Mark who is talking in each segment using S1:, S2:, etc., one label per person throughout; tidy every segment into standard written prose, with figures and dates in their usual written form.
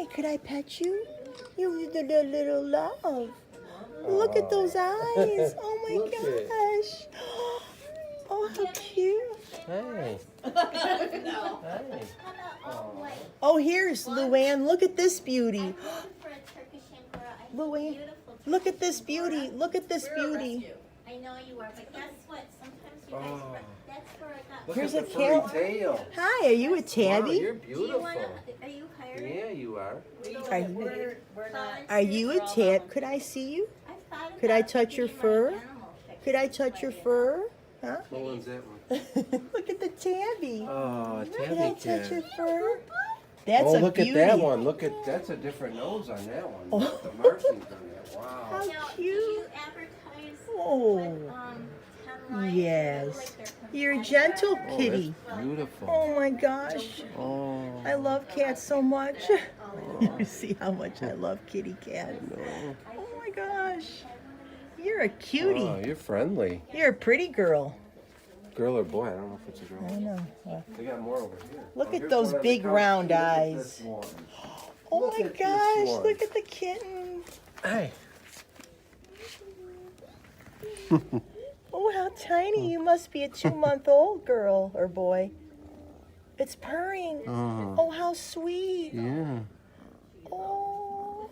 S1: Hi, could I pet you? You did a little love. Look at those eyes. Oh my gosh. Oh, how cute.
S2: Hey.
S3: No.
S2: Hey.
S1: Oh, here's Luann. Look at this beauty. Luann, look at this beauty. Look at this beauty.
S3: I know you are, but guess what? Sometimes you guys, that's where I got.
S2: Look
S1: Here's
S2: at
S1: a
S2: the furry
S1: cat.
S2: tail.
S1: Hi, are you a
S2: Wow,
S1: tabby?
S2: you're
S3: Do you
S2: beautiful.
S3: wanna, are you hiring?
S2: Yeah, you are.
S1: Are you,
S3: We're not.
S1: are you a tab? Could I see you? Could I touch your fur? Could I touch your fur? Huh?
S2: What one's that one?
S1: Look at the tabby.
S2: Oh, a
S1: Could I
S2: tabby
S1: touch your
S2: cat.
S1: fur? That's
S2: Oh,
S1: a
S2: look
S1: beauty.
S2: at that one. Look at, that's a different nose on that one.
S1: Oh.
S2: Look at the markings on that. Wow.
S1: How
S3: Now, do
S1: cute.
S3: you advertise
S1: Oh,
S3: with, Tom Ryan?
S1: yes. You're a gentle
S2: Oh,
S1: kitty.
S2: that's beautiful.
S1: Oh my gosh.
S2: Oh.
S1: I love cats so much. You see how much I love kitty cats.
S2: No.
S1: Oh my gosh. You're a cutie.
S2: Oh, you're friendly.
S1: You're a pretty girl.
S2: Girl or boy? I don't know if it's a girl.
S1: I don't know.
S2: They got more over here.
S1: Look
S2: Oh,
S1: at
S2: here's
S1: those
S2: one on the
S1: big
S2: couch.
S1: round
S2: Look at
S1: eyes.
S2: this one.
S1: Oh
S2: Look
S1: my
S2: at this
S1: gosh,
S2: one.
S1: look at the kitten.
S2: Hey.
S1: Oh, how tiny. You must be a 2-month-old girl or boy. It's purring. Oh, how sweet.
S2: Yeah.
S1: Oh.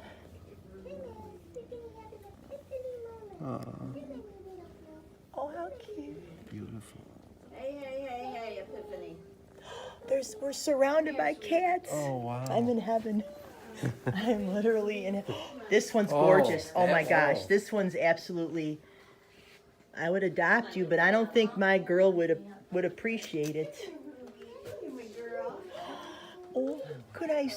S1: Oh, how cute.
S2: Beautiful.
S3: Hey, Epiphany.
S1: We're surrounded by cats.
S2: Oh, wow.
S1: I'm in heaven. I'm literally in heaven. This one's
S2: Oh,
S1: gorgeous. Oh my
S2: that-
S1: gosh.
S2: oh.
S1: This one's absolutely. I would adopt you, but I don't think my girl would appreciate it. Oh, could I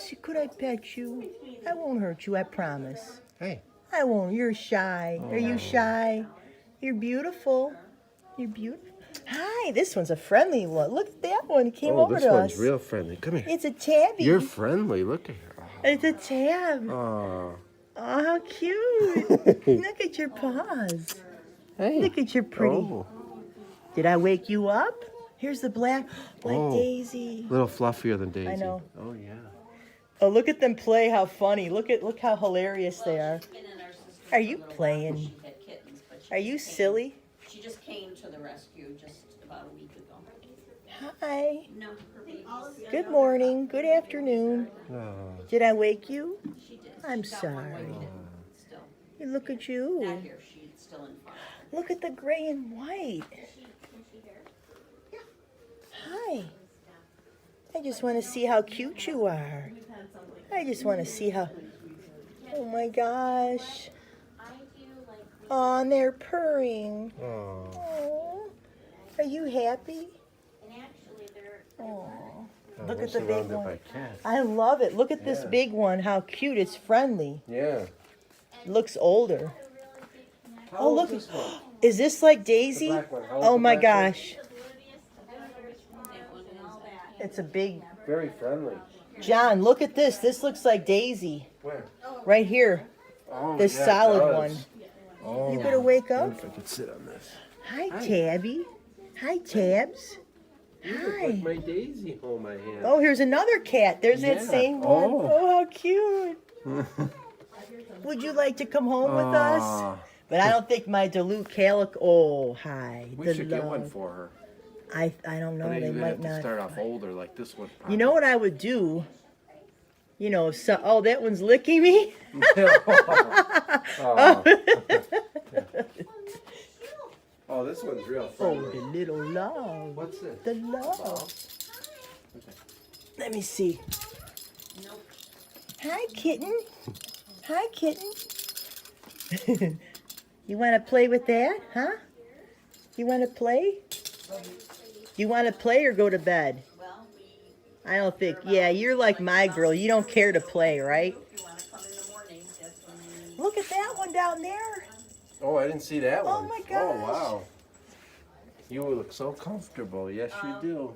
S1: pet you? I won't hurt you, I promise.
S2: Hey.
S1: I won't. You're shy. Are you shy? You're beautiful. You're beautiful. Hi, this one's a friendly one. Look at that one. He came
S2: Oh,
S1: over
S2: this
S1: to
S2: one's
S1: us.
S2: real friendly. Come here.
S1: It's a tabby.
S2: You're friendly. Look at her.
S1: It's a tab.
S2: Oh.
S1: Oh, how cute. Look at your paws.
S2: Hey.
S1: Look at your pretty.
S2: Oh.
S1: Did I wake you up? Here's the black
S2: Oh.
S1: Daisy.
S2: A little fluffier than Daisy.
S1: I know.
S2: Oh, yeah.
S1: Oh, look at them play. How funny. Look how hilarious they are. Are you playing? Are you silly?
S4: She just came to the rescue just about a week ago.
S1: Hi.
S4: No, her baby's
S1: Good morning. Good afternoon.
S2: Oh.
S1: Did I wake you?
S4: she did.
S1: I'm
S4: She's got one
S1: sorry.
S4: white kitten still.
S1: Hey, look at
S4: Not
S1: you.
S4: here. She's still in farm.
S1: Look at the gray and white. Hi. I just want to see how cute you are. I just want to see how. Oh my gosh. Oh, and they're purring.
S2: Oh.
S1: Oh. Are you happy?
S3: And actually, they're.
S1: Oh.
S2: Oh,
S1: Look
S2: we're
S1: at the big
S2: surrounded
S1: one.
S2: by cats.
S1: I love it. Look at this
S2: Yeah.
S1: big one. How cute. It's friendly.
S2: Yeah.
S1: Looks older.
S2: How
S1: Oh,
S2: old
S1: look.
S2: is this one?
S1: Is this like
S2: The
S1: Daisy?
S2: black one. How old's
S1: Oh
S2: the
S1: my
S2: black one?
S1: gosh.
S4: That one is
S1: It's a big.
S2: Very friendly.
S1: John, look at this. This looks like Daisy.
S2: Where?
S1: Right here.
S2: Oh,
S1: This
S2: yeah, it
S1: solid
S2: does.
S1: one.
S2: Oh.
S1: You gonna wake
S2: I
S1: up?
S2: wonder if I could sit on this.
S1: Hi, Tabby. Hi, Tabs.
S2: You look
S1: Hi.
S2: like my Daisy hold my hand.
S1: Oh, here's another cat. There's that
S2: Yeah.
S1: same one.
S2: Oh.
S1: Oh, how cute. Would you like to come home with us?
S2: Aw.
S1: But I don't think my Duluth calico. Oh, hi.
S2: We
S1: the
S2: should get one
S1: love.
S2: for her.
S1: I don't know.
S2: But
S1: They
S2: you
S1: might
S2: have to
S1: not.
S2: start off older, like this one.
S1: You know what I would do? You know, if so, oh, that one's licking me.
S2: oh. Oh, this one's real
S1: Oh,
S2: friendly.
S1: the little love.
S2: What's this?
S1: The love. Let me see. Hi, kitten. Hi, kitten. You want to play with that, huh? You want to play? You want to play or go to bed?
S4: well,
S1: I don't think. Yeah, you're like my girl. You don't care to play, right?
S4: if you want to come in the morning, that's when we
S1: Look at that one down there.
S2: Oh, I didn't see that
S1: Oh
S2: one.
S1: my
S2: Oh,
S1: gosh.
S2: wow. You look so comfortable. Yes, you do.